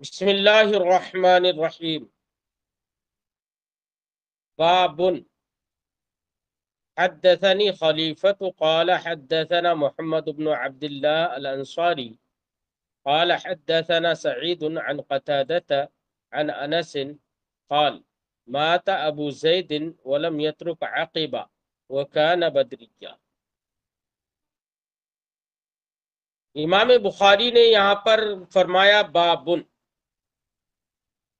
بسم اللہ الرحمن الرحیم باب حدثني خلیفة قال حدثنا محمد بن عبد الله الانصاری قال حدثنا سعید عن قتادة عن انس قال مات ابو زید ولم يترك عقبا وكان بدریا۔ امام بخاری نے یہاں پر فرمایا بابن،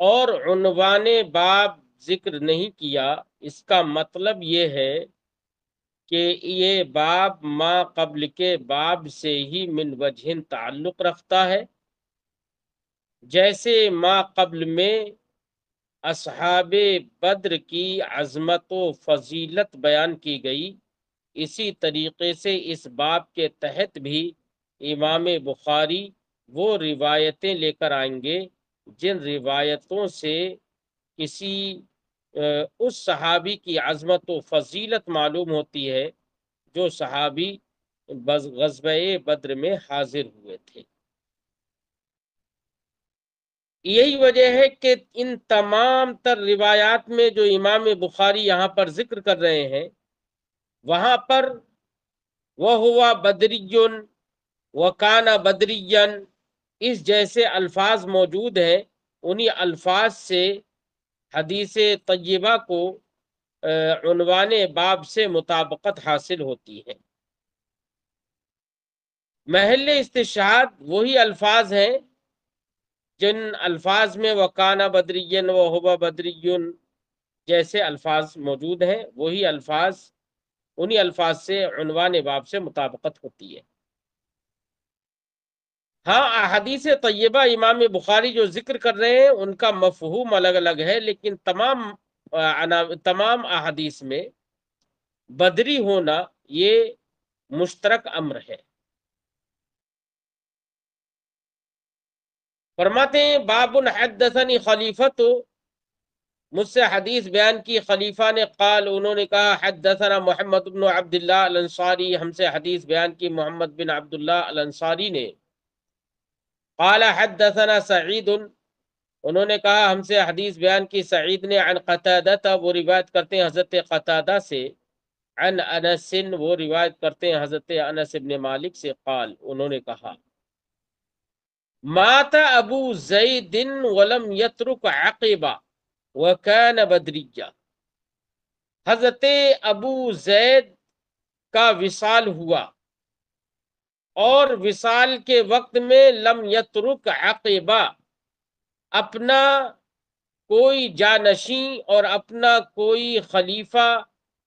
اور عنوان باب ذکر نہیں کیا۔ اس کا مطلب یہ ہے کہ یہ باب ما قبل کے باب سے ہی من وجہ تعلق رکھتا ہے، جیسے ما قبل میں اصحاب بدر کی عظمت و فضیلت بیان کی گئی، اسی طریقے سے اس باب کے تحت بھی امام بخاری وہ روایتیں لے کر آئیں گے جن روایتوں سے کسی اس صحابی کی عظمت و فضیلت معلوم ہوتی ہے جو صحابی غزوہ بدر میں حاضر ہوئے تھے۔ یہی وجہ ہے کہ ان تمام تر روایات میں جو امام بخاری یہاں پر ذکر کر رہے ہیں، وہاں پر وہ ہوا بدریٌ وکان بدریًا اس جیسے الفاظ موجود ہیں، انہی الفاظ سے حدیث طیبہ کو عنوان باب سے مطابقت حاصل ہوتی ہے۔ محل استشہاد وہی الفاظ ہیں جن الفاظ میں وکانہ بدریًا وہو بدریٌ جیسے الفاظ موجود ہیں، وہی الفاظ انہی الفاظ سے عنوان باب سے مطابقت ہوتی ہے۔ ہاں، احادیث طیبہ امام بخاری جو ذکر کر رہے ہیں ان کا مفہوم الگ الگ ہے، لیکن تمام احادیث میں بدری ہونا یہ مشترک امر ہے۔ فرماتے ہیں باب حدثنی خلیفۃ، مجھ سے حدیث بیان کی خلیفہ نے، قال انہوں نے کہا حدثنا محمد بن عبداللہ الانصاری، ہم سے حدیث بیان کی محمد بن عبداللہ الانصاری نے، قال حدثنا سعید، انہوں نے کہا ہم سے حدیث بیان کی سعید نے، عن قتادہ، وہ روایت کرتے ہیں حضرت قتادہ سے، عن انس، وہ روایت کرتے ہیں حضرت انس بن مالک سے، قال انہوں نے کہا مات ابو زید ولم یترک عقبہ وکان بدریہ، حضرت ابو زید کا وصال ہوا اور وصال کے وقت میں لم یترک عقبہ، اپنا کوئی جانشین اور اپنا کوئی خلیفہ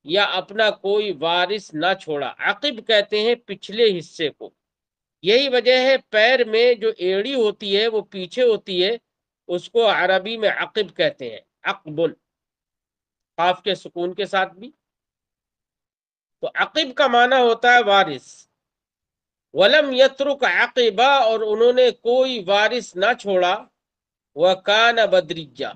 یا اپنا کوئی وارث نہ چھوڑا۔ عقب کہتے ہیں پچھلے حصے کو، یہی وجہ ہے پیر میں جو ایڑی ہوتی ہے وہ پیچھے ہوتی ہے، اس کو عربی میں عقب کہتے ہیں، عقبن، قاف کے سکون کے ساتھ بھی۔ تو عقب کا معنی ہوتا ہے وارث۔ ولم یترک عقبہ، اور انہوں نے کوئی وارث نہ چھوڑا، وکان بدریہ،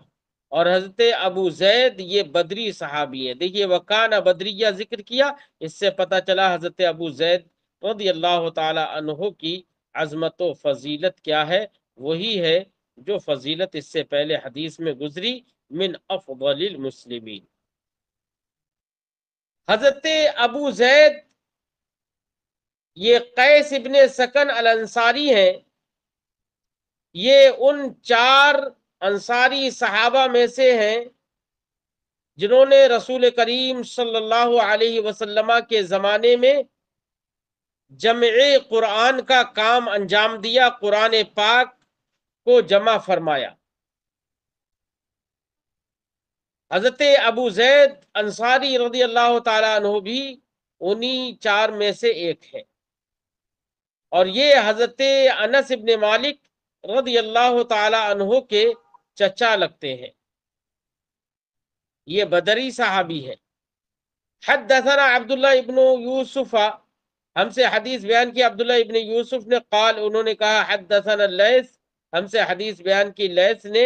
اور حضرت ابو زید یہ بدری صحابی ہیں۔ دیکھیے وکان بدریہ ذکر کیا، اس سے پتہ چلا حضرت ابو زید رضی اللہ تعالی عنہ کی عظمت و فضیلت کیا ہے، وہی ہے جو فضیلت اس سے پہلے حدیث میں گزری، من افضل المسلمین۔ حضرت ابو زید یہ قیس ابن سکن الانصاری ہیں، یہ ان 4 انصاری صحابہ میں سے ہیں جنہوں نے رسول کریم صلی اللہ علیہ وسلم کے زمانے میں جمع قرآن کا کام انجام دیا، قرآن پاک کو جمع فرمایا۔ حضرت ابو زید انصاری رضی اللہ تعالیٰ عنہ بھی انہی 4 میں سے ایک ہے، اور یہ حضرت انس ابن مالک رضی اللہ تعالی عنہ کے چچا لگتے ہیں، یہ بدری صحابی ہے۔ حدثنا عبداللہ ابن یوسف، ہم سے حدیث بیان کی عبداللہ ابن یوسف نے، قال انہوں نے کہا حدثنا اللیث، ہم سے حدیث بیان کی لیث نے،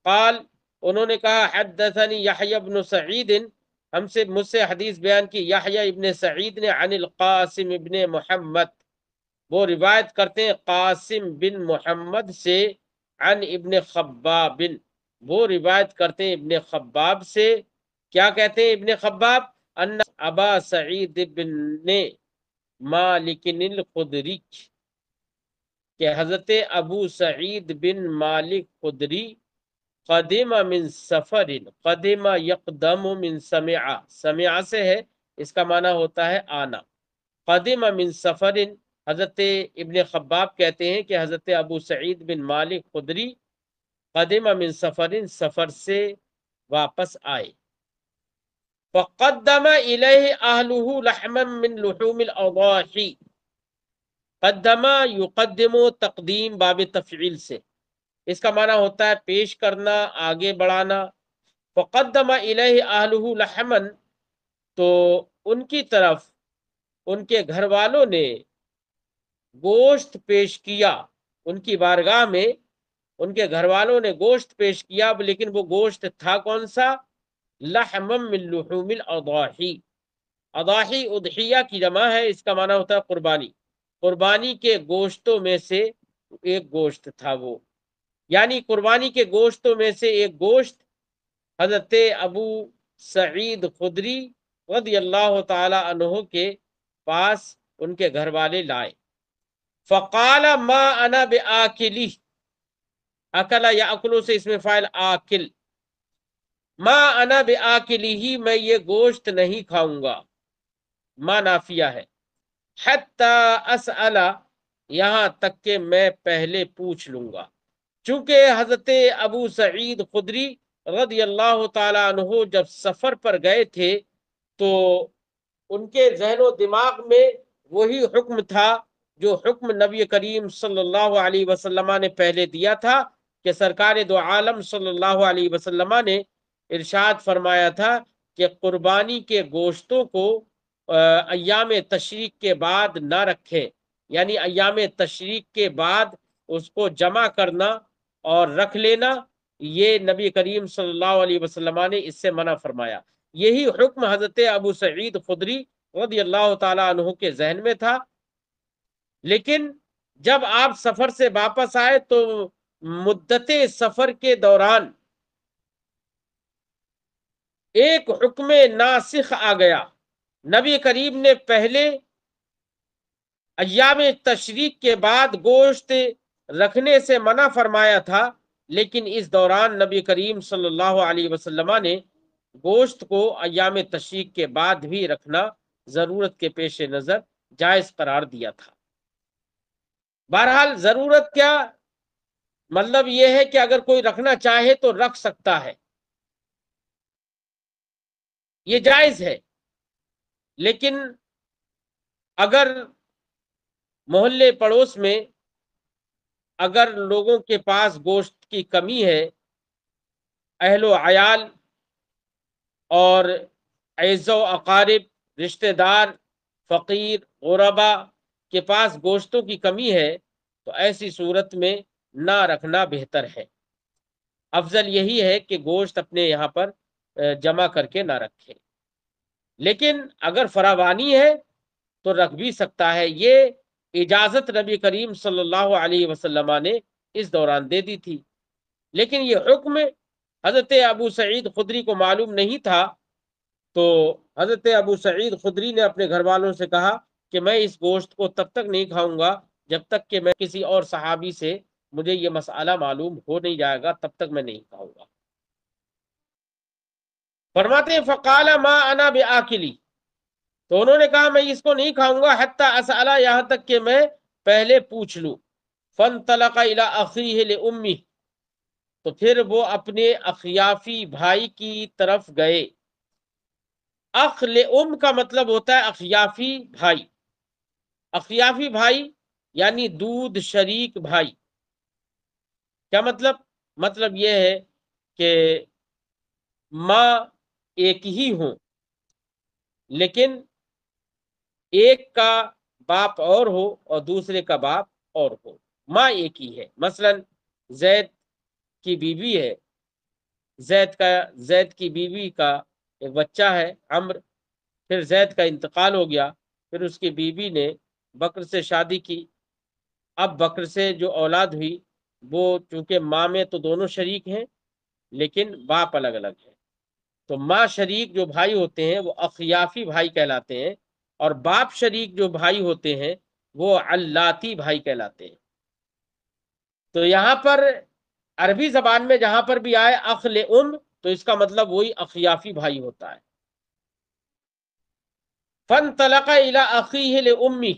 قال انہوں نے کہا حدثنی یحییٰ ابن سعید، مجھ سے حدیث بیان کی یحییٰ ابن سعید نے، عن القاسم ابن محمد، وہ روایت کرتے ہیں قاسم بن محمد سے، عن ابن خباب، وہ روایت کرتے ہیں ابن خباب سے. کیا کہتے ہیں ابن خباب؟ ان ابا سعید بن مالک الخدری، کہ حضرت ابو سعید بن مالک خدری قدیم من سفر، قدیم یقدم من سمع، سمع سے ہے، اس کا معنی ہوتا ہے آنا. قدیم من سفر، حضرت ابن خباب کہتے ہیں کہ حضرت ابو سعید بن مالک خدری قدیم من سفر، سفر سے واپس آئے. فقدم الیہ اہلہ لحما من لحوم الاضاحی، قدم یقدم تقدیم باب تفعیل سے، اس کا معنی ہوتا ہے پیش کرنا، آگے بڑھانا. فقدم الیہ اہلہ لحما، تو ان کی طرف ان کے گھر والوں نے گوشت پیش کیا، ان کی بارگاہ میں ان کے گھر والوں نے گوشت پیش کیا، لیکن وہ گوشت تھا کون سا؟ لحم من لحوم الاضاحی، اضاحی اضحیہ کی جمع ہے، اس کا معنی ہوتا ہے قربانی، قربانی کے گوشتوں میں سے ایک گوشت تھا وہ، یعنی قربانی کے گوشتوں میں سے ایک گوشت حضرت ابو سعید خدری رضی اللہ تعالی عنہ کے پاس ان کے گھر والے لائے. فقال ما انا بآکلی، اکلا یا اکلو سے اس میں فائل آکل، ما انا بآکلی، میں یہ گوشت نہیں کھاؤں گا، ما نافیہ ہے. حتی اسأل، یہاں تک کہ میں پہلے پوچھ لوں گا. چونکہ حضرت ابو سعید خدری رضی اللہ تعالی عنہ جب سفر پر گئے تھے تو ان کے ذہن و دماغ میں وہی حکم تھا جو حکم نبی کریم صلی اللہ علیہ وسلم نے پہلے دیا تھا، کہ سرکار دو عالم صلی اللہ علیہ وسلم نے ارشاد فرمایا تھا کہ قربانی کے گوشتوں کو ایام تشریق کے بعد نہ رکھیں، یعنی ایام تشریق کے بعد اس کو جمع کرنا اور رکھ لینا، یہ نبی کریم صلی اللہ علیہ وسلم نے اس سے منع فرمایا. یہی حکم حضرت ابو سعید خدری رضی اللہ تعالی عنہ کے ذہن میں تھا. لیکن جب آپ سفر سے واپس آئے تو مدت سفر کے دوران ایک حکم ناسخ آ گیا. نبی کریم نے پہلے ایام تشریق کے بعد گوشت رکھنے سے منع فرمایا تھا، لیکن اس دوران نبی کریم صلی اللہ علیہ وسلم نے گوشت کو ایام تشریق کے بعد بھی رکھنا ضرورت کے پیش نظر جائز قرار دیا تھا. بہرحال ضرورت کیا مطلب یہ ہے کہ اگر کوئی رکھنا چاہے تو رکھ سکتا ہے، یہ جائز ہے. لیکن اگر محلے پڑوس میں اگر لوگوں کے پاس گوشت کی کمی ہے، اہل و عیال اور اعز و اقارب رشتہ دار فقیر غربا کے پاس گوشتوں کی کمی ہے، تو ایسی صورت میں نہ رکھنا بہتر ہے. افضل یہی ہے کہ گوشت اپنے یہاں پر جمع کر کے نہ رکھے. لیکن اگر فراوانی ہے تو رکھ بھی سکتا ہے. یہ اجازت نبی کریم صلی اللہ علیہ وسلم نے اس دوران دے دی تھی. لیکن یہ حکم حضرت ابو سعید خدری کو معلوم نہیں تھا، تو حضرت ابو سعید خدری نے اپنے گھر والوں سے کہا کہ میں اس گوشت کو تب تک نہیں کھاؤں گا جب تک کہ میں کسی اور صحابی سے مجھے یہ مسئلہ معلوم ہو نہیں جائے گا، تب تک میں نہیں کھاؤں گا. فرماتے ہیں فقال ما انا بآکلی، تو انہوں نے کہا میں اس کو نہیں کھاؤں گا حتی اسأل، یہاں تک کہ میں پہلے پوچھ لوں. فانطلق الى اخیہ لامہ، تو پھر وہ اپنے اخیافی بھائی کی طرف گئے. اخ لام کا مطلب ہوتا ہے اخیافی بھائی. اخیافی بھائی یعنی دودھ شریک بھائی. کیا مطلب؟ مطلب یہ ہے کہ ماں ایک ہی ہوں لیکن ایک کا باپ اور ہو اور دوسرے کا باپ اور ہو، ماں ایک ہی ہے. مثلا زید کی بیوی ہے، زید کی بیوی کا ایک بچہ ہے عمرو، پھر زید کا انتقال ہو گیا، پھر اس کی بیوی نے بکر سے شادی کی. اب بکر سے جو اولاد ہوئی وہ چونکہ ماں میں تو دونوں شریک ہیں لیکن باپ الگ الگ ہے، تو ماں شریک جو بھائی ہوتے ہیں وہ اخیافی بھائی کہلاتے ہیں، اور باپ شریک جو بھائی ہوتے ہیں وہ علاتی بھائی کہلاتے ہیں۔ تو یہاں پر عربی زبان میں جہاں پر بھی آئے اخ لام تو اس کا مطلب وہی اخیافی بھائی ہوتا ہے۔ فانطلق الى اخیہ لامی،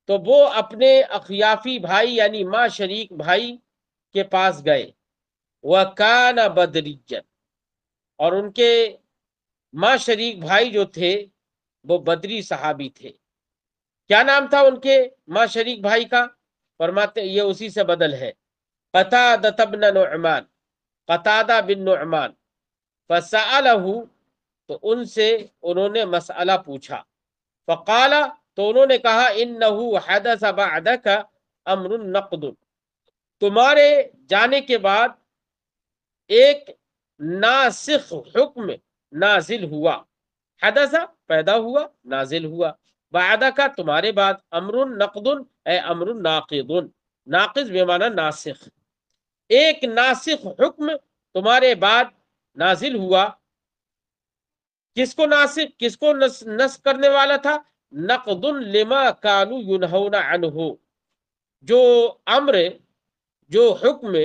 تو وہ اپنے اخیافی بھائی یعنی ماں شریک بھائی کے پاس گئے۔ وکان بدریجا، اور ان کے ماں شریک بھائی جو تھے وہ بدری صحابی تھے۔ کیا نام تھا ان کے ماں شریک بھائی کا؟ فرماتے یہ اسی سے بدل ہے، قتادہ بن نعمان، قتادہ بن نعمان۔ فسألہ، تو ان سے انہوں نے مسئلہ پوچھا۔ فقال، تو انہوں نے کہا انہ حدث بعدک امر نقد، تمہارے جانے کے بعد ایک ناسخ حکم نازل ہوا۔ حدث پیدا ہوا، نازل ہوا، بعدک تمہارے بعد، امر نقد اے امر ناقض، ناقض بمعنی ناسخ، ایک ناسخ حکم تمہارے بعد نازل ہوا۔ کس کو ناسخ، کس کو نسخ کرنے والا تھا؟ نقد لما كانوا ينهون عنہ، جو امر، جو حکم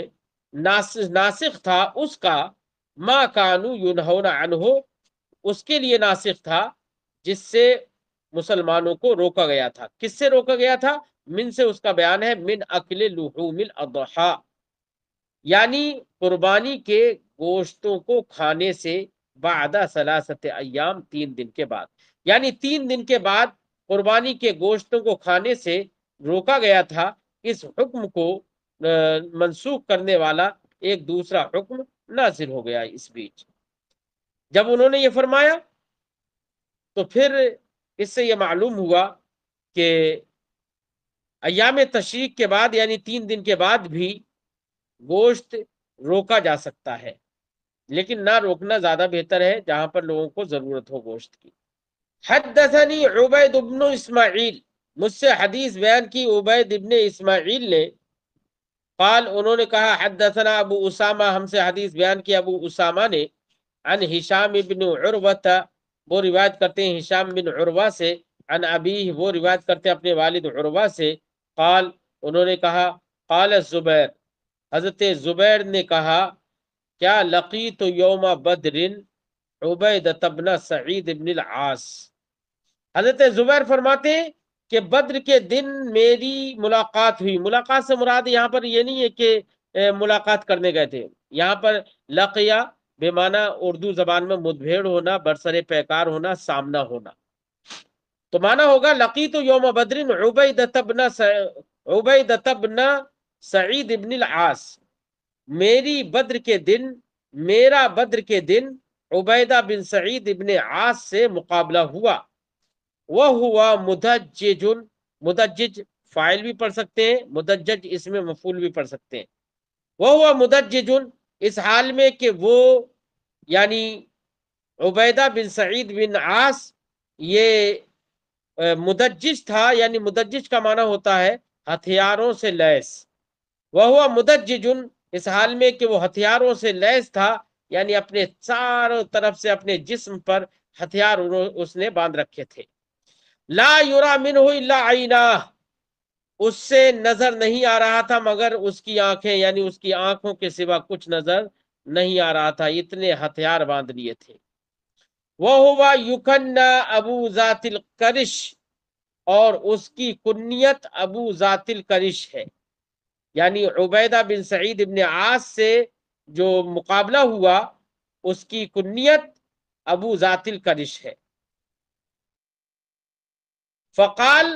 ناسخ تھا اس کا، ما كانوا ينهون عنہ، اس کے لیے ناسخ تھا جس سے مسلمانوں کو روکا گیا تھا۔ کس سے روکا گیا تھا؟ من سے اس کا بیان ہے، من اکل لحوم الاضحی، یعنی قربانی کے گوشتوں کو کھانے سے، بعد ثلاثت ایام، 3 دن کے بعد، یعنی 3 دن کے بعد قربانی کے گوشتوں کو کھانے سے روکا گیا تھا۔ اس حکم کو منسوخ کرنے والا ایک دوسرا حکم نازل ہو گیا اس بیچ۔ جب انہوں نے یہ فرمایا تو پھر اس سے یہ معلوم ہوا کہ ایام تشریق کے بعد یعنی 3 دن کے بعد بھی گوشت روکا جا سکتا ہے، لیکن نہ روکنا زیادہ بہتر ہے جہاں پر لوگوں کو ضرورت ہو گوشت کی۔ حدثنی عبید بن اسماعیل، مجھ سے حدیث بیان کی عبید ابن اسماعیل نے، قال انہوں نے کہا حدثنا ابو اسامہ، ہم سے حدیث بیان کی ابو اسامہ نے، عن ہشام بن عروہ، وہ روایت کرتے ہیں ہشام بن عروہ سے، عن ابیہ، وہ روایت کرتے ہیں اپنے والد عروہ سے، قال انہوں نے کہا، قال الزبیر، حضرت زبیر نے کہا، کیا لقیت یوم بدر عبیدۃ بن سعید بن العاص، حضرت زبیر فرماتے ہیں کہ بدر کے دن میری ملاقات ہوئی۔ ملاقات سے مراد یہاں پر یہ نہیں ہے کہ ملاقات کرنے گئے تھے، یہاں پر لقیہ بے معنی اردو زبان میں مدبھیڑ ہونا، برسر پیکار ہونا، سامنا ہونا، تو معنی ہوگا لقیت یوم بدر عبیدۃ بن سعید بن العاص، میری بدر کے دن، میرا بدر کے دن عبیدہ بن سعید ابن عاص سے مقابلہ ہوا۔ وہ ہوا مدجج، مدجج فاعل بھی پڑھ سکتے ہیں، مدجج اس میں مفعول بھی پڑھ سکتے ہیں۔ وہ ہوا مدجج، اس حال میں کہ وہ یعنی عبیدہ بن سعید بن عاص یہ مدجج تھا، یعنی مدجج کا معنی ہوتا ہے ہتھیاروں سے لیس۔ وہ ہوا مدجج، اس حال میں کہ وہ ہتھیاروں سے لیس تھا، یعنی اپنے چاروں طرف سے اپنے جسم پر ہتھیار اس نے باندھ رکھے تھے۔ لا یرا منہ الا عیناہ، اس سے نظر نہیں آ رہا تھا مگر اس کی آنکھیں، یعنی اس کی آنکھوں کے سوا کچھ نظر نہیں آ رہا تھا، اتنے ہتھیار باندھ لیے تھے۔ وہ ہوا یکنہ ابو ذات القرش، اور اس کی کنیت ابو ذات القرش ہے، یعنی عبیدہ بن سعید ابن عاص سے جو مقابلہ ہوا اس کی کنیت ابو ذات القرش ہے۔ فقال،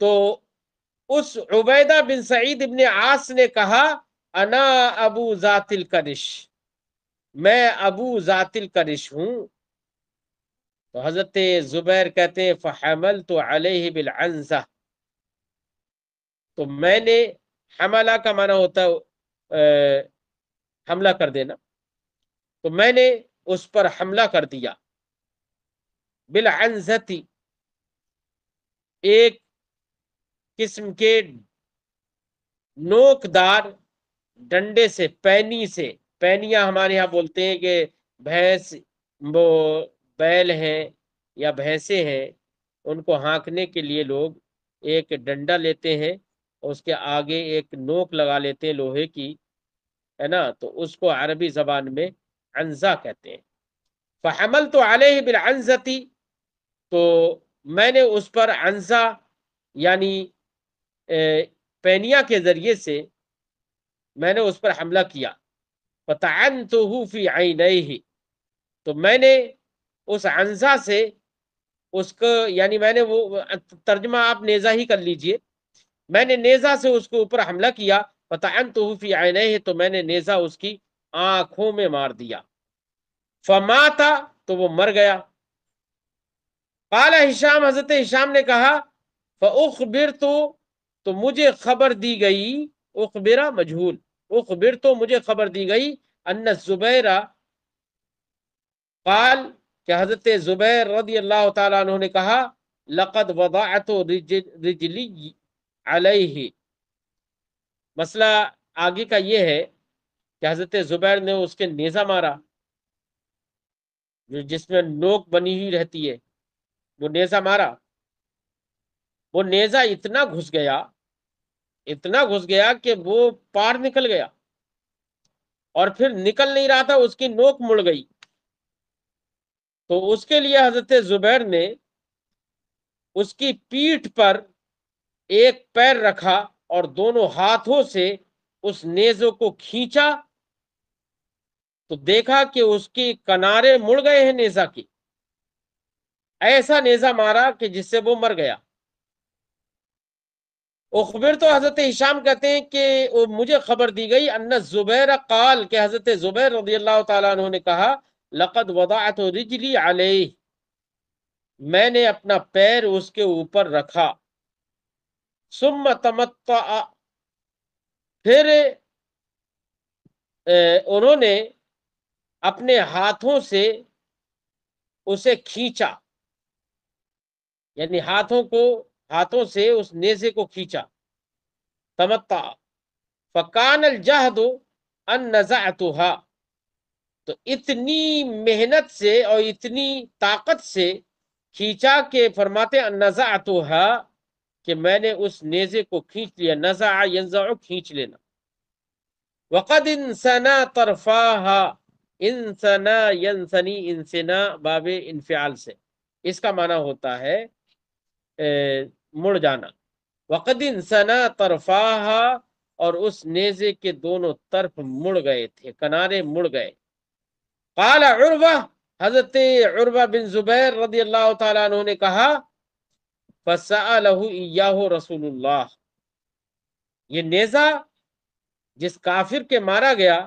تو اس عبیدہ بن سعید ابن عاص نے کہا، انا ابو ذات القرش، میں ابو ذات القرش ہوں۔ تو حضرت زبیر کہتے ہیں فحملت علیہ بالعنزہ، تو میں نے، حملہ کا معنی ہوتا ہے حملہ کر دینا، تو میں نے اس پر حملہ کر دیا، بالعنزتی، ایک قسم کے نوکدار ڈنڈے سے، پینی سے، پینیاں ہمارے یہاں بولتے ہیں کہ بھینس، وہ بیل ہیں یا بھینسیں ہیں، ان کو ہانکنے کے لیے لوگ ایک ڈنڈا لیتے ہیں اور اس کے آگے ایک نوک لگا لیتے ہیں لوہے کی، ہے نا، تو اس کو عربی زبان میں عنزہ کہتے ہیں۔ فحملت علیہ بالعنزتی، تو میں نے اس پر عنزہ یعنی پینیا کے ذریعے سے میں نے اس پر حملہ کیا۔ فطعنته فی عینیہ، تو میں نے اس عنزہ سے اس کو، یعنی میں نے وہ ترجمہ آپ نیزہ ہی کر لیجئے، میں نے نیزہ سے اس کو اوپر حملہ کیا، فطعنته فی عینیہ، تو میں نے نیزہ اس کی آنکھوں میں مار دیا۔ فمات، تو وہ مر گیا۔ قال ہشام، حضرت ہشام نے کہا، فاخبرت، تو مجھے خبر دی گئی، اخبرہ مجہول، اخبرت مجھے خبر دی گئی، ان الزبیر، قال کہ حضرت زبیر رضی اللہ تعالیٰ عنہ نے کہا، لقد وضعت رجلی علیہ، مسئلہ آگے کا یہ ہے کہ حضرت زبیر نے اس کے نیزہ مارا، جس میں نوک بنی ہوئی رہتی ہے، وہ نیزہ مارا، وہ نیزہ اتنا گھس گیا، اتنا گھس گیا کہ وہ پار نکل گیا، اور پھر نکل نہیں رہا تھا، اس کی نوک مڑ گئی۔ تو اس کے لیے حضرت زبیر نے اس کی پیٹھ پر ایک پیر رکھا اور دونوں ہاتھوں سے اس نیزوں کو کھینچا، تو دیکھا کہ اس کی کنارے مڑ گئے ہیں نیزہ کی، ایسا نیزہ مارا کہ جس سے وہ مر گیا۔ اخبر، تو حضرت ہشام کہتے ہیں کہ مجھے خبر دی گئی، ان الزبیر قال، کہ حضرت زبیر رضی اللہ تعالیٰ عنہ نے کہا، لقد وضعت رجلی علیہ، میں نے اپنا پیر اس کے اوپر رکھا، ثم تمتع، پھر انہوں نے اپنے ہاتھوں سے اسے کھینچا، یعنی ہاتھوں سے اس نیزے کو کھینچا، تمتع، فکان الجہد ان نزعتها، تو اتنی محنت سے اور اتنی طاقت سے کھینچا کہ فرماتے ان نزعتها، کہ میں نے اس نیزے کو کھینچ لیا، نزع ینزع کھینچ لینا۔ وقد انسنا طرفاها، انسنا ینسنی، انسنا باب انفعال سے، اس کا معنی ہوتا ہے مڑ جانا۔ وقد انسنا طرفاها، اور اس نیزے کے دونوں طرف مڑ گئے تھے، کنارے مڑ گئے۔ قال عروہ، حضرت عروہ بن زبیر رضی اللہ تعالیٰ عنہ نے کہا، فسألہ ایاہ رسول اللہ، یہ نیزہ جس کافر کے مارا گیا،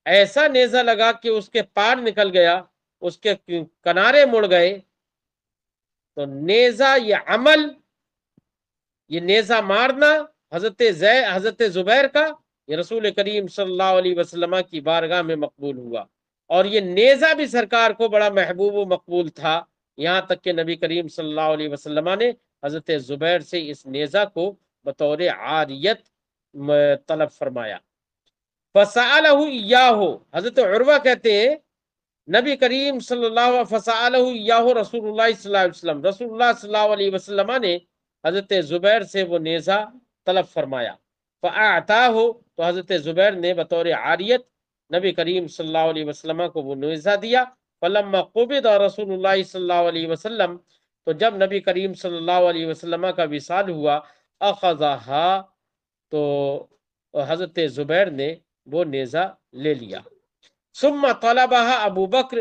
ایسا نیزہ لگا کہ اس کے پار نکل گیا، اس کے کنارے مڑ گئے۔ تو نیزہ یہ عمل، یہ نیزہ مارنا حضرت زبیر کا، یہ رسول کریم صلی اللہ علیہ وسلم کی بارگاہ میں مقبول ہوا، اور یہ نیزہ بھی سرکار کو بڑا محبوب و مقبول تھا، یہاں تک کہ نبی کریم صلی اللہ علیہ وسلم نے حضرت زبیر سے اس نیزہ کو بطور عاریت طلب فرمایا۔ فسألہ ایاہ، حضرت عروہ کہتے ہیں نبی کریم صلی اللہ علیہ فسألہ ایاہ رسول اللہ صلی اللہ علیہ وسلم، رسول اللہ صلی اللہ علیہ وسلم نے حضرت زبیر سے وہ نیزہ طلب فرمایا۔ فأعطاہ، تو حضرت زبیر نے بطور عاریت نبی کریم صلی اللہ علیہ وسلم کو وہ نیزہ دیا۔ فلما قبض رسول اللہ صلی اللہ علیہ وسلم، تو جب نبی کریم صلی اللہ علیہ وسلم کا وصال ہوا، اخذہا، تو حضرت زبیر نے وہ نیزہ لے لیا۔ ثم طلبها ابو بکر،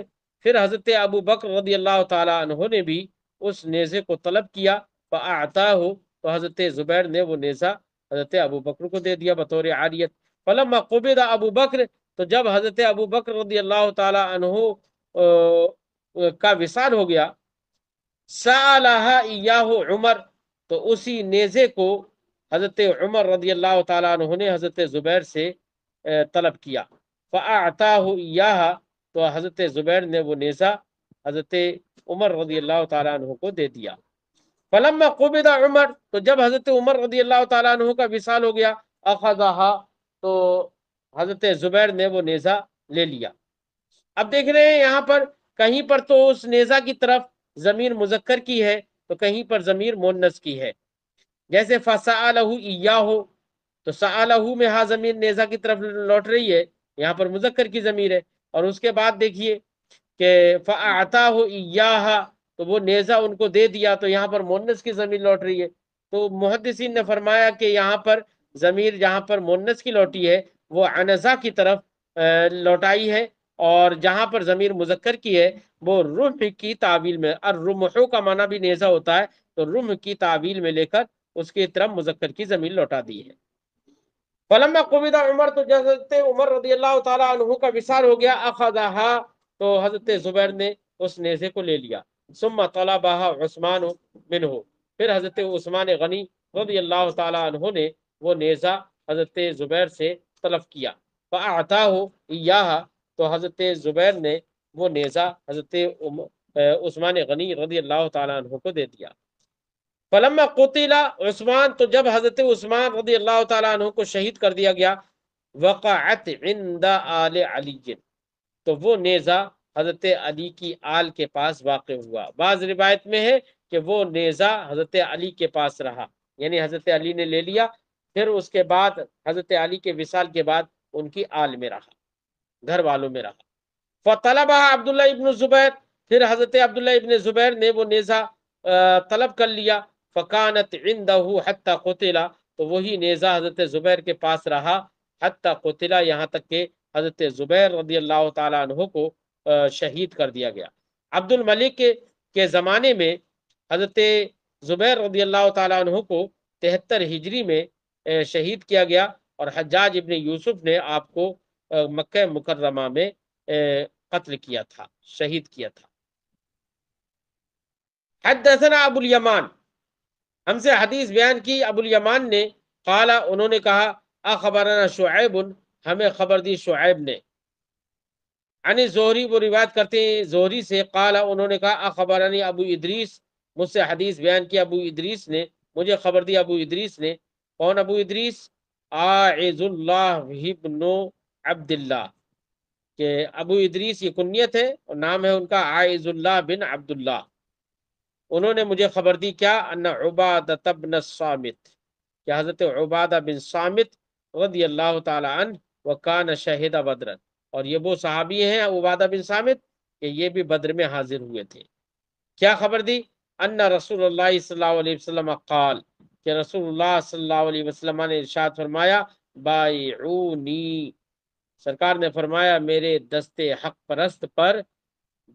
پھر حضرت ابو بکر رضی اللہ تعالی عنہ نے بھی اس نیزے کو طلب کیا، فاعطاہ، تو حضرت زبیر نے وہ نیزہ حضرت ابو بکر کو دے دیا بطور عاریت۔ فلما قبض ابو بکر، تو جب حضرت ابو بکر رضی اللہ تعالی عنہ کا وصال ہو گیا، سألہا ایاہ عمر، تو اسی نیزے کو حضرت عمر رضی اللہ تعالیٰ عنہ نے حضرت زبیر سے طلب کیا۔ فأعطاہ ایاہا، تو حضرت زبیر نے وہ نیزہ حضرت عمر رضی اللہ تعالیٰ عنہ کو دے دیا۔ فلما قبض عمر، تو جب حضرت عمر رضی اللہ تعالیٰ عنہ کا وصال ہو گیا، اخذہا، تو حضرت زبیر نے وہ نیزہ لے لیا۔ اب دیکھ رہے ہیں یہاں پر کہیں پر تو اس نیزہ کی طرف ضمیر مذکر کی ہے تو کہیں پر ضمیر مؤنث کی ہے، جیسے فسألہ ایاہ، تو سألہ میں ہاں ضمیر نیزہ کی طرف لوٹ رہی ہے، یہاں پر مذکر کی ضمیر ہے۔ اور اس کے بعد دیکھیے کہ فأعطاہ ایاہ، تو وہ نیزہ ان کو دے دیا، تو یہاں پر مؤنث کی ضمیر لوٹ رہی ہے۔ تو محدثین نے فرمایا کہ یہاں پر ضمیر جہاں پر مؤنث کی لوٹی ہے وہ عنزہ کی طرف لوٹائی ہے، اور جہاں پر ضمیر مذکر کی ہے وہ رمح کی تعویل میں، الرمح کا معنی بھی نیزہ ہوتا ہے، تو رمح کی تعویل میں لے کر اس کی طرف مذکر کی ضمیر لوٹا دی ہے۔ فلما قبض عمر، تو جب حضرت عمر رضی اللہ تعالیٰ عنہ کا وصال ہو گیا، اخذہا، تو حضرت زبیر نے اس نیزے کو لے لیا، ثم طلبہا عثمان منہ، پھر حضرت عثمان غنی رضی اللہ تعالیٰ عنہ نے وہ نیزہ حضرت زبیر سے طلب کیا، فاعطاہ ایاہا، تو حضرت زبیر نے وہ نیزہ حضرت عثمان غنی رضی اللہ تعالیٰ عنہ کو دے دیا۔ فلما قتل عثمان، تو جب حضرت عثمان رضی اللہ تعالیٰ عنہ کو شہید کر دیا گیا، وقعت عند آل علی، تو وہ نیزہ حضرت علی کی آل کے پاس واقع ہوا۔ بعض روایت میں ہے کہ وہ نیزہ حضرت علی کے پاس رہا، یعنی حضرت علی نے لے لیا، پھر اس کے بعد حضرت علی کے وصال کے بعد ان کی آل میں رہا، گھر والوں میں رہا۔ فطلبها عبداللہ ابن زبیر، پھر حضرت عبداللہ ابن زبیر نے وہ نیزہ طلب کر لیا، فکانت عندہ حتی قتل، تو وہی نیزہ حضرت زبیر کے پاس رہا حتی قتل، یہاں تک کہ حضرت زبیر رضی اللہ تعالیٰ عنہ کو شہید کر دیا گیا۔ عبد الملک کے زمانے میں حضرت زبیر رضی اللہ تعالیٰ عنہ کو 73 ہجری میں شہید کیا گیا، اور حجاج ابن یوسف نے آپ کو مکہ مکرمہ میں قتل کیا تھا، شہید کیا تھا۔ حدثنا ابو الیمان، ہم سے حدیث بیان کی ابو الیمان نے، قال، انہوں نے کہا، اخبرنا شعیب، ہمیں خبر دی شعیب نے، عن زہری، وہ روایت کرتے ہیں زہری سے، قال، انہوں نے کہا، اخبرنی ابو ادریس، مجھ سے حدیث بیان کی ابو ادریس نے، مجھے خبر دی ابو ادریس نے۔ کون ابو ادریس؟ عائذ اللہ ابن عبداللہ، کہ ابو ادریس یہ کنیت ہے اور نام ہے ان کا عائذ اللہ بن عبداللہ۔ انہوں نے مجھے خبر دی کیا، ان عبادۃ بن الصامت، کہ حضرت عبادہ بن صامت رضی اللہ تعالی عنہ وکان شہید بدر، اور یہ وہ صحابی ہیں عبادہ بن صامت کہ یہ بھی بدر میں حاضر ہوئے تھے۔ کیا خبر دی؟ ان رسول اللہ صلی اللہ علیہ وسلم قال، کہ رسول اللہ صلی اللہ علیہ وسلم نے ارشاد فرمایا، بائعونی، سرکار نے فرمایا میرے دست حق پرست پر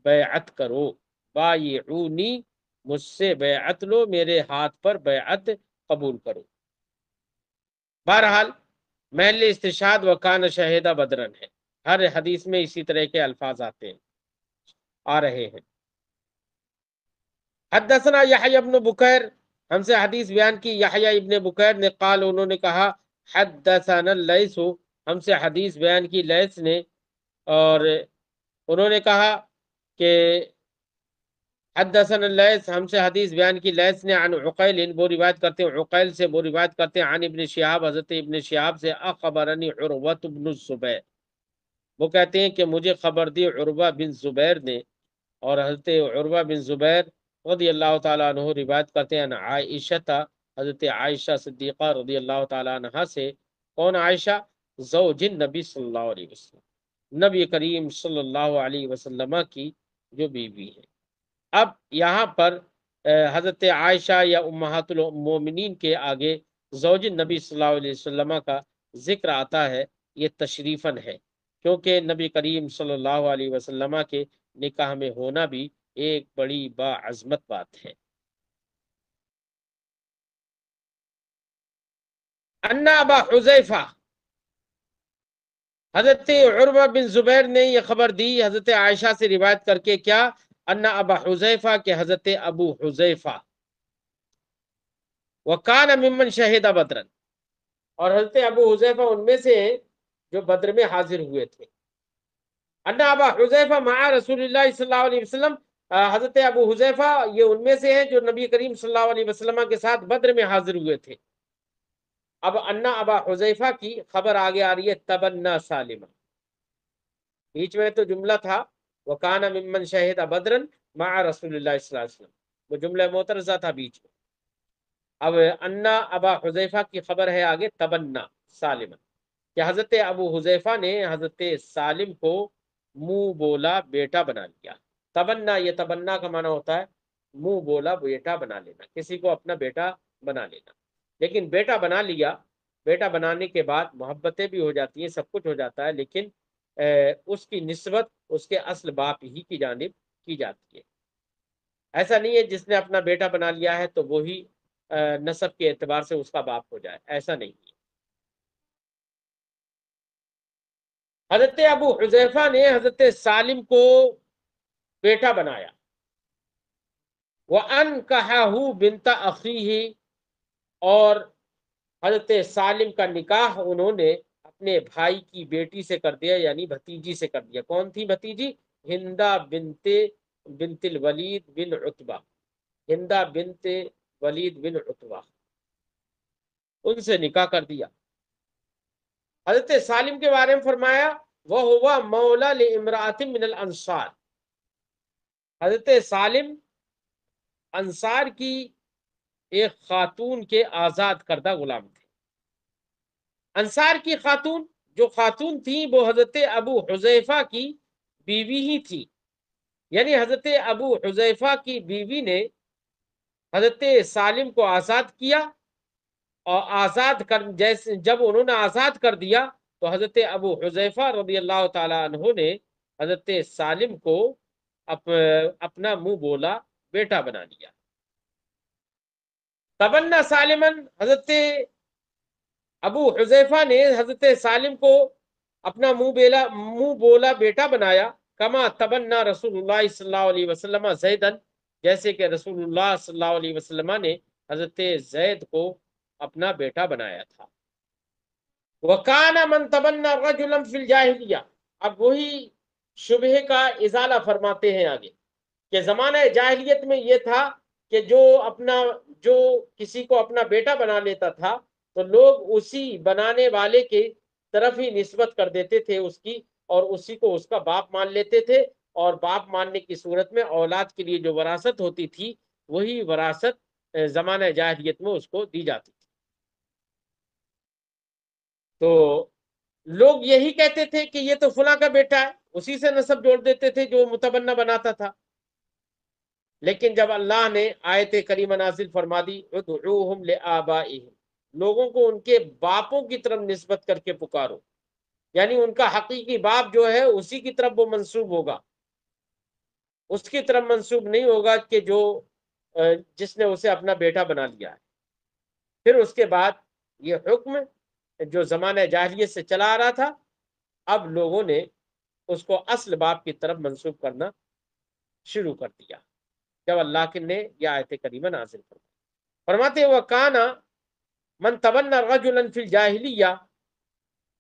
بیعت کرو، بائعونی، مجھ سے بیعت لو، میرے ہاتھ پر بیعت قبول کرو۔ بہرحال محل استشہاد وکان شہیدہ بدرن ہے، ہر حدیث میں اسی طرح کے الفاظ آتے ہیں، آ رہے ہیں۔ حدثنا یحیی ابن بکیر، ہم سے حدیث بیان کی یحییٰ ابن بکیر نے، قال، انہوں نے کہا، حدثنا اللیث، ہم سے حدیث بیان کی لیث نے، اور انہوں نے کہا کہ حدثنا اللیث، ہم سے حدیث بیان کی لیث نے، عن عقیل، وہ روایت کرتے ہیں عقیل سے، وہ روایت کرتے ہیں عن ابن شہاب، حضرت ابن شہاب سے، اخبرنی عروۃ بن الزبیر، وہ کہتے ہیں کہ مجھے خبر دی عروہ بن زبیر نے، اور حضرت عروہ بن زبیر رضی اللہ تعالیٰ عنہ روایت کرتے ہیں عائشہ، حضرت عائشہ صدیقہ رضی اللہ تعالیٰ عنہ سے۔ کون عائشہ؟ زوج نبی صلی اللہ علیہ وسلم، نبی کریم صلی اللہ علیہ وسلم کی جو بیوی ہے۔ اب یہاں پر حضرت عائشہ یا امہات المومنین کے آگے زوج نبی صلی اللہ علیہ وسلم کا ذکر آتا ہے، یہ تشریفاً ہے، کیونکہ نبی کریم صلی اللہ علیہ وسلم کے نکاح میں ہونا بھی ایک بڑی باعظمت بات ہے۔ ان ابا حذیفہ، حضرت عروہ بن زبیر نے یہ خبر دی حضرت عائشہ سے روایت کر کے، کیا، ان ابا حذیفہ، کہ حضرت ابو حذیفہ، وکان ممن شہد بدرا، اور حضرت ابو حذیفہ ان میں سے ہیں جو بدر میں حاضر ہوئے تھے۔ ان ابا حذیفہ مع رسول اللہ صلی اللہ علیہ وسلم، حضرت ابو حذیفہ یہ ان میں سے ہیں جو نبی کریم صلی اللہ علیہ وسلم کے ساتھ بدر میں حاضر ہوئے تھے۔ اب انا ابا حذیفہ کی خبر آگے آ رہی ہے تبنا سالما، بیچ میں تو جملہ تھا وکان ممن شہد بدرن مع رسول اللہ صلی اللہ علیہ وسلم، وہ جملہ معترضہ تھا بیچ میں. اب انا ابا حذیفہ کی خبر ہے آگے تبنا سالما، کہ حضرت ابو حذیفہ نے حضرت سالم کو منہ بولا بیٹا بنا لیا. تبنا، یہ تبنا کا معنی ہوتا ہے منہ بولا بیٹا بنا لینا، کسی کو اپنا بیٹا بنا لینا. لیکن بیٹا بنا لیا، بیٹا بنانے کے بعد محبتیں بھی ہو جاتی ہیں، سب کچھ ہو جاتا ہے، لیکن اس کی نسبت اس کے اصل باپ ہی کی جانب کی جاتی ہے. ایسا نہیں ہے جس نے اپنا بیٹا بنا لیا ہے تو وہی نسب کے اعتبار سے اس کا باپ ہو جائے، ایسا نہیں ہے. حضرت ابو حذیفہ نے حضرت سالم کو بیٹا بنایا. وَأَنْكَحَهُ بِنْتَ أَخِيهِ، اور حضرت سالم کا نکاح انہوں نے اپنے بھائی کی بیٹی سے کر دیا، یعنی بھتیجی سے کر دیا. کون تھی بھتیجی؟ ہندا بنت الولید بن عتبہ، ہندا بنت ولید بن عتبہ، ان سے نکاح کر دیا. حضرت سالم کے بارے میں فرمایا وہ ہوا مولا لامرأۃ من الانصار، حضرت سالم انصار کی ایک خاتون کے آزاد کردہ غلام تھے. انصار کی خاتون، جو خاتون تھی وہ حضرت ابو حذیفہ کی بیوی ہی تھی. یعنی حضرت ابو حذیفہ کی بیوی نے حضرت سالم کو آزاد کیا، اور آزاد کر جیسے جب انہوں نے آزاد کر دیا تو حضرت ابو حذیفہ رضی اللہ تعالی عنہ نے حضرت سالم کو اپنا منہ بولا بیٹا بنا لیا. تبنا سالمن، حضرت ابو حذیفہ نے حضرت سالم کو اپنا منہ بولا بیٹا بنایا. کما تبنا رسول اللہ صلی اللہ علیہ وسلم زیدن، جیسے کہ رسول اللہ صلی اللہ علیہ وسلم نے حضرت زید کو اپنا بیٹا بنایا تھا. وَكَانَ مَنْ تَبَنَّى رَجُلًا فِي الْجَاهِلِيَّةِ، اب وہی شبہ کا ازالہ فرماتے ہیں آگے کہ زمانہ جاہلیت میں یہ تھا کہ جو کسی کو اپنا بیٹا بنا لیتا تھا تو لوگ اسی بنانے والے کے طرف ہی نسبت کر دیتے تھے اس کی، اور اسی کو اس کا باپ مان لیتے تھے. اور باپ ماننے کی صورت میں اولاد کے لیے جو وراثت ہوتی تھی وہی وراثت زمانہ جاہلیت میں اس کو دی جاتی تھی. تو لوگ یہی کہتے تھے کہ یہ تو فلاں کا بیٹا ہے، اسی سے نسب جوڑ دیتے تھے جو متبنہ بناتا تھا. لیکن جب اللہ نے آیت کریمہ نازل فرما دی ادعوہم لآبائہم، لوگوں کو ان کے باپوں کی طرف نسبت کر کے پکارو، یعنی ان کا حقیقی باپ جو ہے اسی کی طرف وہ منسوب ہوگا، اس کی طرف منسوب نہیں ہوگا کہ جس نے اسے اپنا بیٹا بنا لیا ہے. پھر اس کے بعد یہ حکم جو زمانہ جاہلیت سے چلا آ رہا تھا، اب لوگوں نے اس کو اصل باپ کی طرف منسوب کرنا شروع کر دیا جب اللہ نے یہ آیت کریمہ نازل فرمائی. فرماتے ہیں وَكَانَ مَنْ تَبَنَّى رَجُلًا فِي الْجَاهِلِيَّةِ،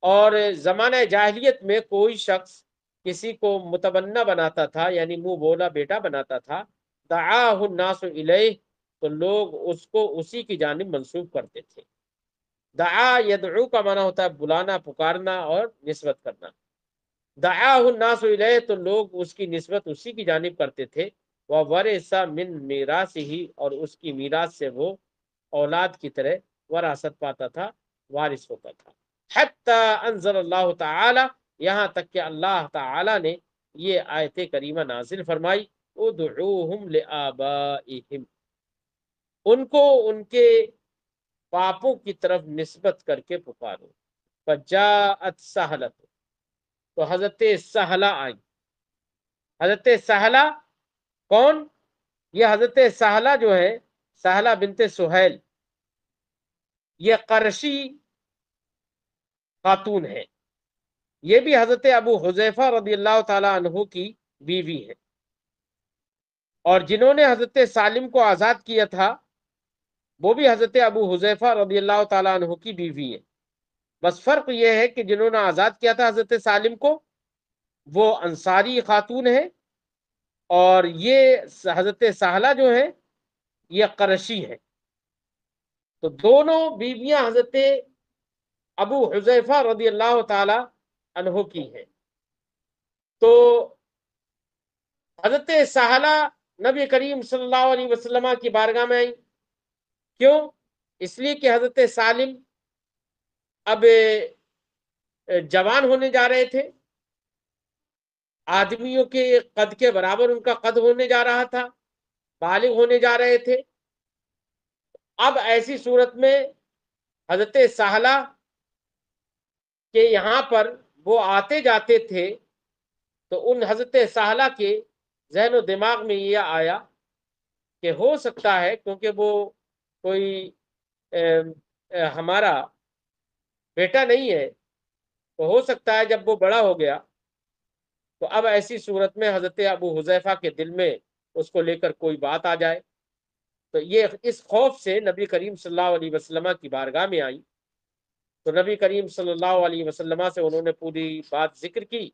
اور زمانہ جاہلیت میں کوئی شخص کسی کو متبنہ بناتا تھا، یعنی منہ بولا بیٹا بناتا تھا، دعاہ الناس الیہ، تو لوگ اس کو اسی کی جانب منسوب کرتے تھے. دعا یدعو کا معنی ہوتا ہے بلانا، پکارنا اور نسبت کرنا. دعاہ الناس الیہ، تو لوگ اس کی نسبت اسی کی جانب کرتے تھے. وورث من میراثہ، اور اس کی میراث سے وہ اولاد کی طرح وراثت پاتا تھا، وارث ہوتا تھا. حتی انزل اللہ تعالی، یہاں تک کہ اللہ تعالی نے یہ آیت کریمہ نازل فرمائی ادعوہم لآبائہم، ان کو ان کے باپوں کی طرف نسبت کر کے پکارو. فجاءت سہلۃ، تو حضرت سہلہ آئی. حضرت سہلہ کون؟ یہ حضرت سہلہ جو ہے، سہلہ بنت سہیل، یہ قرشی خاتون ہے. یہ بھی حضرت ابو حذیفہ رضی اللہ تعالی عنہ کی بیوی ہے، اور جنہوں نے حضرت سالم کو آزاد کیا تھا وہ بھی حضرت ابو حذیفہ رضی اللہ تعالی عنہ کی بیوی ہے. بس فرق یہ ہے کہ جنہوں نے آزاد کیا تھا حضرت سالم کو وہ انصاری خاتون ہے، اور یہ حضرت سہلہ جو ہے یہ قرشی ہے. تو دونوں بیویاں حضرت ابو حذیفہ رضی اللہ تعالی عنہ کی ہیں. تو حضرت سہلہ نبی کریم صلی اللہ علیہ وسلم کی بارگاہ میں آئی. کیوں؟ اس لیے کہ حضرت سالم اب جوان ہونے جا رہے تھے، آدمیوں کے قد کے برابر ان کا قد ہونے جا رہا تھا، بالغ ہونے جا رہے تھے. اب ایسی صورت میں حضرت سہلہ کے یہاں پر وہ آتے جاتے تھے، تو ان حضرت سہلہ کے ذہن و دماغ میں یہ آیا کہ ہو سکتا ہے کیونکہ وہ کوئی ہمارا بیٹا نہیں ہے، تو ہو سکتا ہے جب وہ بڑا ہو گیا تو اب ایسی صورت میں حضرت ابو حذیفہ کے دل میں اس کو لے کر کوئی بات آ جائے. تو یہ اس خوف سے نبی کریم صلی اللہ علیہ وسلم کی بارگاہ میں آئی. تو نبی کریم صلی اللہ علیہ وسلم سے انہوں نے پوری بات ذکر کی.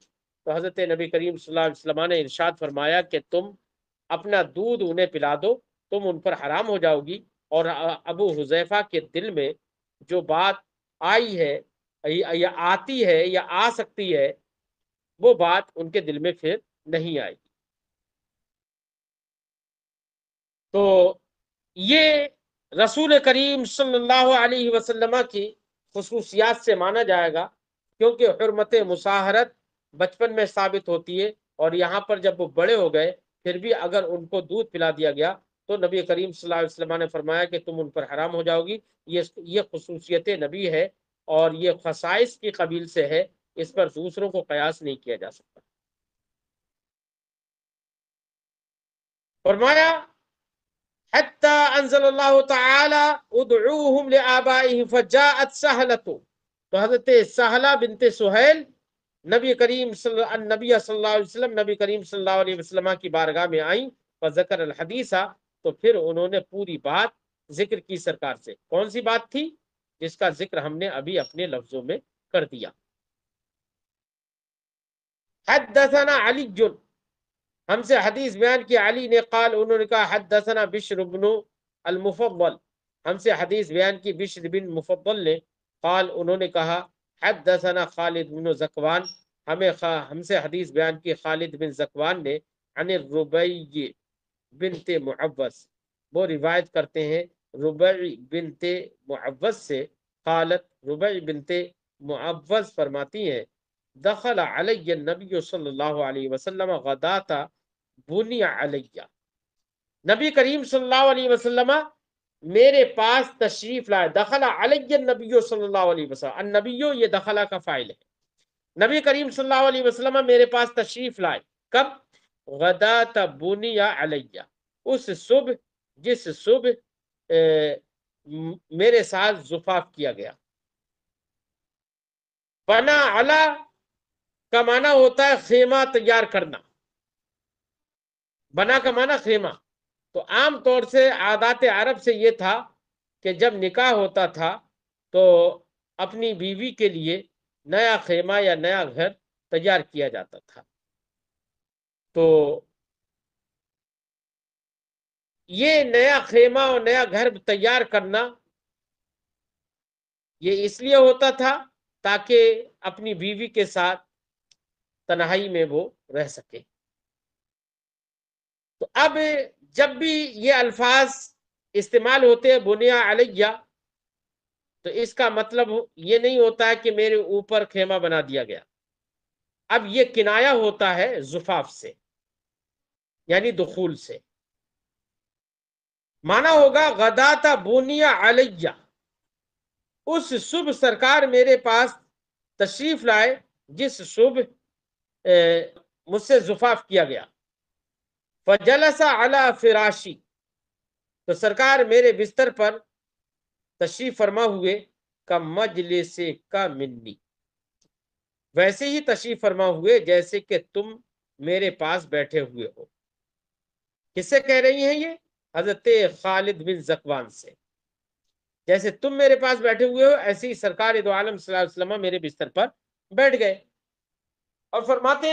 تو حضرت نبی کریم صلی اللہ علیہ وسلم نے ارشاد فرمایا کہ تم اپنا دودھ انہیں پلا دو، تم ان پر حرام ہو جاؤ گی. اور ابو حذیفہ کے دل میں جو بات آئی ہے یا آتی ہے یا آ سکتی ہے، وہ بات ان کے دل میں پھر نہیں آئے گی. تو یہ رسول کریم صلی اللہ علیہ وسلم کی خصوصیات سے مانا جائے گا، کیونکہ حرمت مصاہرت بچپن میں ثابت ہوتی ہے، اور یہاں پر جب وہ بڑے ہو گئے پھر بھی اگر ان کو دودھ پلا دیا گیا تو نبی کریم صلی اللہ علیہ وسلم نے فرمایا کہ تم ان پر حرام ہو جاؤ گی. یہ خصوصیت نبی ہے اور یہ خصائص کی قبیل سے ہے، اس پر دوسروں کو قیاس نہیں کیا جا سکتا. فرمایا حتی انزل اللہ تعالی ادعوہم لآبائہم فجاءت سہلۃ. تو حضرت سہلہ بنت سہیل نبی کریم صلی اللہ علیہ وسلم نبی کریم صلی اللہ علیہ وسلم کی بارگاہ میں آئیں. فذکر الحدیثہ. تو پھر انہوں نے پوری بات ذکر کی سرکار سے. کون سی بات تھی؟ جس کا ذکر ہم نے ابھی اپنے لفظوں میں کر دیا. حدثنا علی، ہم سے حدیث بیان کی علی نے، قال انہوں نے کہا حدثنا بشر بن المفضل، ہم سے حدیث بیان کی بشر بن مفضل نے، قال انہوں نے کہا حدثنا خالد بن زکوان، ہم سے حدیث بیان کی خالد بن زکوان نے، عن الربیع بنت معوذ، وہ روایت کرتے ہیں ربیع بنت معوذ سے. قالت، ربیع بنت معوذ فرماتی ہیں دخل علی النبی صلی اللہ علیہ وسلم غداتا بنی علی، نبی کریم صلی اللہ علیہ وسلم میرے پاس تشریف لائے. دخل علی النبی صلی اللہ علیہ وسلم، النبی یہ دخلہ کا فاعل ہے. نبی کریم صلی اللہ علیہ وسلم میرے پاس تشریف لائے. کب؟ غدات بنی علی، اس صبح جس صبح میرے ساتھ زفاف کیا گیا. بنا علا کا معنی ہوتا ہے خیمہ تیار کرنا، بنا کا معنی خیمہ. تو عام طور سے عادات عرب سے یہ تھا کہ جب نکاح ہوتا تھا تو اپنی بیوی کے لیے نیا خیمہ یا نیا گھر تیار کیا جاتا تھا. تو یہ نیا خیمہ اور نیا گھر تیار کرنا یہ اس لیے ہوتا تھا تاکہ اپنی بیوی کے ساتھ تنہائی میں وہ رہ سکے. تو اب جب بھی یہ الفاظ استعمال ہوتے ہیں بنیا علیہ، تو اس کا مطلب یہ نہیں ہوتا ہے کہ میرے اوپر خیمہ بنا دیا گیا. اب یہ کنایہ ہوتا ہے زفاف سے، یعنی دخول سے. مانا ہوگا غداتا بنیا علیہ، اس صبح سرکار میرے پاس تشریف لائے جس صبح مجھ سے زفاف کیا گیا. فجلس علی فراشی، تو سرکار میرے بستر پر تشریف فرما ہوئے. کا مجلس کا منی، ویسے ہی تشریف فرما ہوئے جیسے کہ تم میرے پاس بیٹھے ہوئے ہو. کس سے کہہ رہی ہیں یہ؟ حضرت خالد بن زکوان سے. جیسے تم میرے پاس بیٹھے ہوئے ہو ایسے ہی سرکار دو عالم صلی اللہ علیہ وسلم میرے بستر پر بیٹھ گئے. اور فرماتی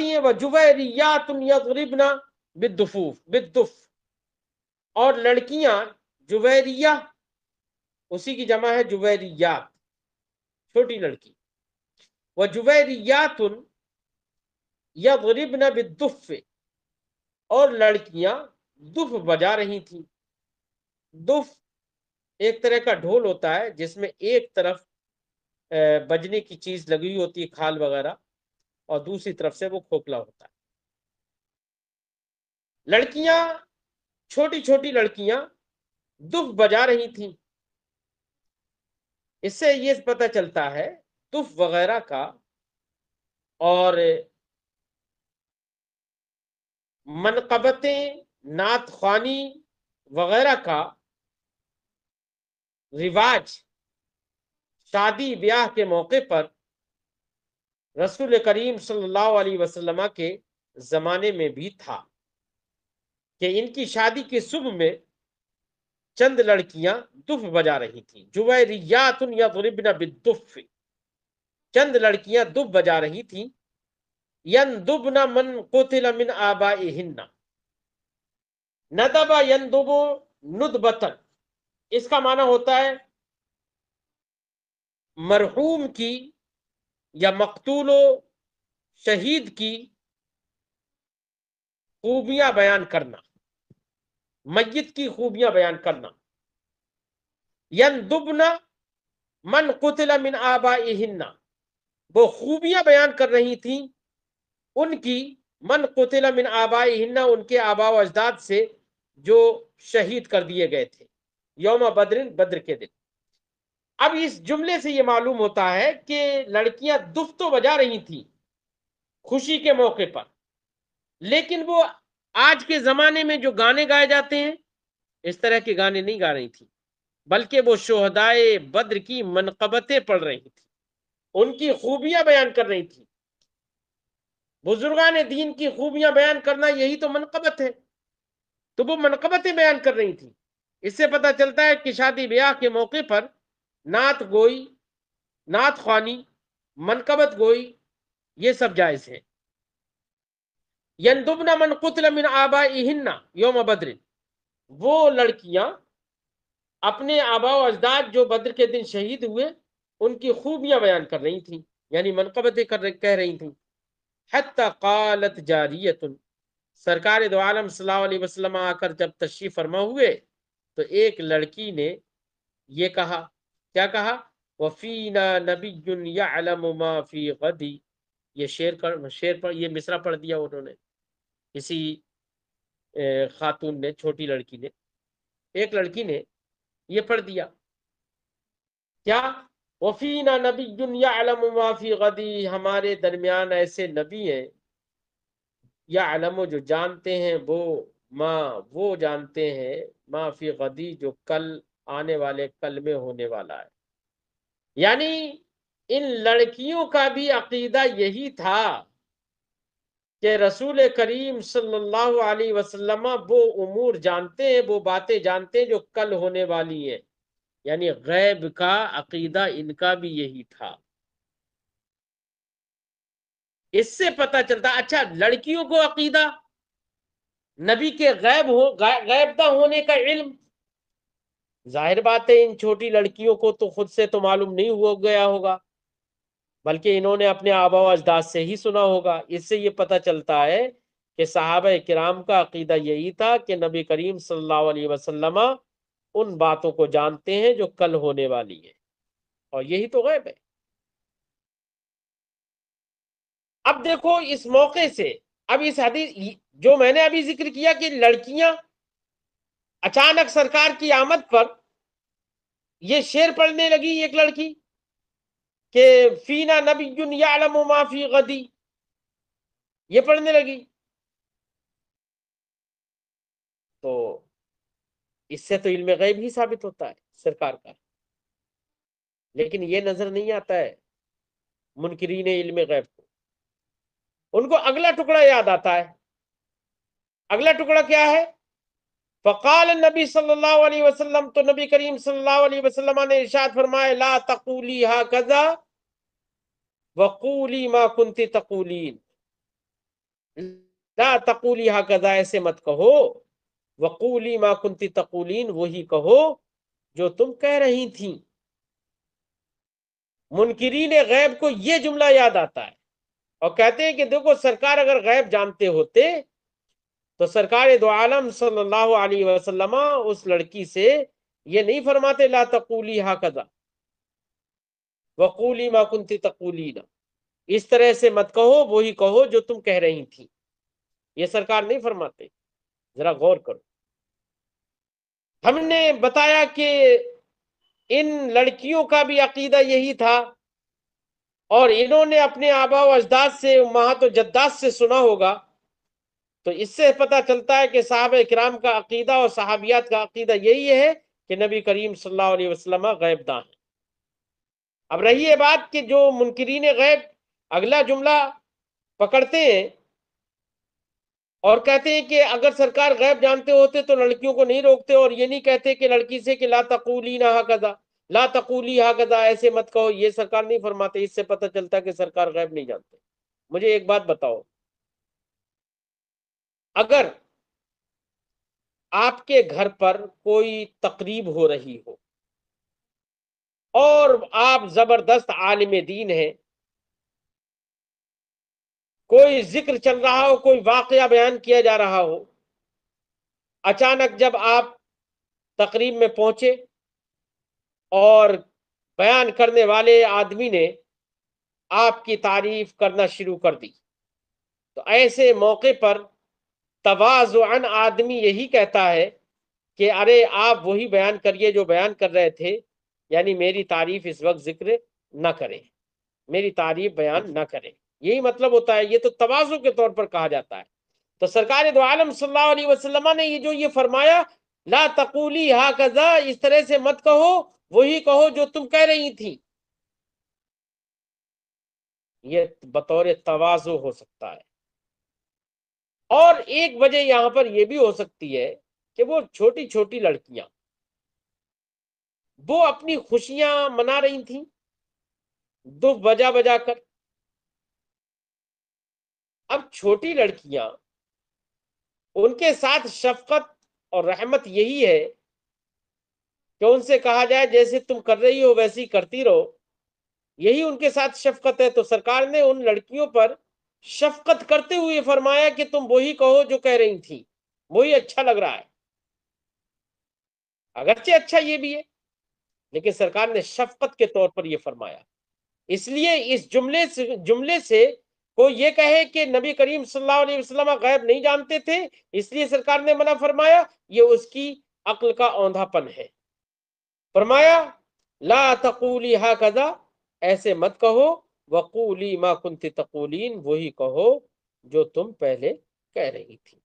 ہیں وَجُوَيْرِيَّاتٌ يَضْرِبْنَ بِالدُّفُوف، اور لڑکیاں جویریہ اسی کی جمع ہے جویریات، چھوٹی لڑکی. وجویریات یضربن بالدف، اور لڑکیاں دف بجا رہی تھیں. دف ایک طرح کا ڈھول ہوتا ہے جس میں ایک طرف بجنے کی چیز لگی ہوئی ہوتی ہے، کھال وغیرہ، اور دوسری طرف سے وہ کھوکھلا ہوتا ہے. لڑکیاں، چھوٹی چھوٹی لڑکیاں دف بجا رہی تھیں. اس سے یہ پتہ چلتا ہے دف وغیرہ کا اور منقبتیں، نعت خوانی وغیرہ کا رواج شادی بیاہ کے موقع پر رسول کریم صلی اللہ علیہ وسلم کے زمانے میں بھی تھا، کہ ان کی شادی کے صبح میں چند لڑکیاں دف بجا رہی تھیں. جویریات یضربن بالدف، چند لڑکیاں دف بجا رہی تھیں. یندبن من قتل من آبائہن، ندب یندب ندبتن، اس کا معنی ہوتا ہے مرحوم کی یا مقتول و شہید کی خوبیاں بیان کرنا، میت کی خوبیاں بیان کرنا. یندبن من قتل من آبائہن، وہ خوبیاں بیان کر رہی تھیں ان کی، من قتل من آبائہن، ان کے آباء و اجداد سے جو شہید کر دیے گئے تھے یوم بدر، بدر کے دن. اب اس جملے سے یہ معلوم ہوتا ہے کہ لڑکیاں دف تو بجا رہی تھیں خوشی کے موقع پر، لیکن وہ آج کے زمانے میں جو گانے گائے جاتے ہیں اس طرح کے گانے نہیں گا رہی تھی، بلکہ وہ شہدائے بدر کی منقبتیں پڑھ رہی تھی، ان کی خوبیاں بیان کر رہی تھی. بزرگان دین کی خوبیاں بیان کرنا یہی تو منقبت ہے، تو وہ منقبتیں بیان کر رہی تھی. اس سے پتہ چلتا ہے کہ شادی بیاہ کے موقع پر نعت گوئی، نعت خوانی، منقبت گوئی، یہ سب جائز ہے. یندبن من قتل من آبائہن یوم بدر، وہ لڑکیاں اپنے آباء و اجداد جو بدر کے دن شہید ہوئے ان کی خوبیاں بیان کر رہی تھیں، یعنی منقبتیں کہہ رہی تھیں. حتی قالت جاریت، سرکار دو عالم صلی اللہ علیہ وسلم آ کر جب تشریف فرما ہوئے تو ایک لڑکی نے یہ کہا، کیا کہا؟ وفینا نبی یعلم ما فی غدی، یہ شعر پر یہ مصرع پڑھ دیا انہوں نے، کسی خاتون نے، چھوٹی لڑکی نے، ایک لڑکی نے یہ پڑھ دیا کیا؟ وفینا نبی یعلم ما فی غدی، ہمارے درمیان ایسے نبی ہیں یعلم، جو جانتے ہیں، وہ جانتے ہیں ما فی غدی، جو کل آنے والے، کل میں ہونے والا ہے. یعنی ان لڑکیوں کا بھی عقیدہ یہی تھا کہ رسول کریم صلی اللہ علیہ وسلم وہ امور جانتے ہیں، وہ باتیں جانتے ہیں جو کل ہونے والی ہیں. یعنی غیب کا عقیدہ ان کا بھی یہی تھا. اس سے پتہ چلتا، اچھا لڑکیوں کو عقیدہ نبی کے غیب ہونے کا علم، ظاہر بات ہے ان چھوٹی لڑکیوں کو تو خود سے تو معلوم نہیں ہو گیا ہوگا، بلکہ انہوں نے اپنے آباء و اجداد سے ہی سنا ہوگا. اس سے یہ پتہ چلتا ہے کہ صحابہ کرام کا عقیدہ یہی تھا کہ نبی کریم صلی اللہ علیہ وسلم ان باتوں کو جانتے ہیں جو کل ہونے والی ہیں، اور یہی تو غیب ہے. اب دیکھو اس موقع سے، اب اس حدیث جو میں نے ابھی ذکر کیا کہ لڑکیاں اچانک سرکار کی آمد پر یہ شعر پڑھنے لگی، ایک لڑکی، کہ فینا نبی یعلم ما فی غدی، یہ پڑھنے لگی. تو اس سے تو علم غیب ہی ثابت ہوتا ہے سرکار کا، لیکن یہ نظر نہیں آتا ہے منکرین علم غیب کو. ان کو اگلا ٹکڑا یاد آتا ہے. اگلا ٹکڑا کیا ہے؟ فقال النبی صلی اللہ علیہ وسلم، تو نبی کریم صلی اللہ علیہ وسلم نے ارشاد فرمایا، لا تقولی ہکذا وقولی ما کنت تقولین، لا تقولی ہکذا، ایسے مت کہو، وقولی ما کنت تقولین، وہی کہو جو تم کہہ رہی تھیں۔ منکرین غیب کو یہ جملہ یاد آتا ہے اور کہتے ہیں کہ دیکھو سرکار اگر غیب جانتے ہوتے تو سرکار دو عالم صلی اللہ علیہ وسلم اس لڑکی سے یہ نہیں فرماتے لا تقولی ہکذا وقولی ما کنتی تقولین، اس طرح سے مت کہو وہی کہو جو تم کہہ رہی تھی، یہ سرکار نہیں فرماتے۔ ذرا غور کرو، ہم نے بتایا کہ ان لڑکیوں کا بھی عقیدہ یہی تھا، اور انہوں نے اپنے آبا و اجداد سے امہات و جدات سے سنا ہوگا، تو اس سے پتہ چلتا ہے کہ صحابہ کرام کا عقیدہ اور صحابیات کا عقیدہ یہی ہے کہ نبی کریم صلی اللہ علیہ وسلم غیب داں ہیں۔ اب رہی یہ بات کہ جو منکرین غیب اگلا جملہ پکڑتے ہیں اور کہتے ہیں کہ اگر سرکار غیب جانتے ہوتے تو لڑکیوں کو نہیں روکتے، اور یہ نہیں کہتے کہ لڑکی سے کہ لا تقولی نہ ہکذا، لا تقولی ہکذا، ایسے مت کہو، یہ سرکار نہیں فرماتے۔ اس سے پتہ چلتا ہے کہ سرکار غیب نہیں جانتے۔ مجھے ایک بات بتاؤ، اگر آپ کے گھر پر کوئی تقریب ہو رہی ہو اور آپ زبردست عالم دین ہیں، کوئی ذکر چل رہا ہو، کوئی واقعہ بیان کیا جا رہا ہو، اچانک جب آپ تقریب میں پہنچے اور بیان کرنے والے آدمی نے آپ کی تعریف کرنا شروع کر دی، تو ایسے موقع پر تواضعاً آدمی یہی کہتا ہے کہ ارے آپ وہی بیان کریے جو بیان کر رہے تھے، یعنی میری تعریف اس وقت ذکر نہ کریں، میری تعریف بیان نہ کریں، یہی مطلب ہوتا ہے۔ یہ تو تواضع کے طور پر کہا جاتا ہے۔ تو سرکار دو عالم صلی اللہ علیہ وسلم نے یہ فرمایا لا تقولی ہکذا، اس طرح سے مت کہو، وہی کہو جو تم کہہ رہی تھی، یہ بطور تواضع ہو سکتا ہے۔ اور ایک وجہ یہاں پر یہ بھی ہو سکتی ہے کہ وہ چھوٹی چھوٹی لڑکیاں وہ اپنی خوشیاں منا رہی تھیں دف بجا بجا کر۔ اب چھوٹی لڑکیاں، ان کے ساتھ شفقت اور رحمت یہی ہے کہ ان سے کہا جائے جیسے تم کر رہی ہو ویسی کرتی رہو، یہی ان کے ساتھ شفقت ہے۔ تو سرکار نے ان لڑکیوں پر شفقت کرتے ہوئے فرمایا کہ تم وہی کہو جو کہہ رہی تھی، وہی اچھا لگ رہا ہے۔ اگرچہ اچھا یہ بھی ہے، لیکن سرکار نے شفقت کے طور پر یہ فرمایا۔ اس لیے اس جملے سے کوئی یہ کہے کہ نبی کریم صلی اللہ علیہ وسلم غیب نہیں جانتے تھے اس لیے سرکار نے منع فرمایا، یہ اس کی عقل کا اوندھا پن ہے۔ فرمایا لا تقولی ہکذا، ایسے مت کہو، وقولی ما کنت تقولین، وہی کہو جو تم پہلے کہہ رہی تھی۔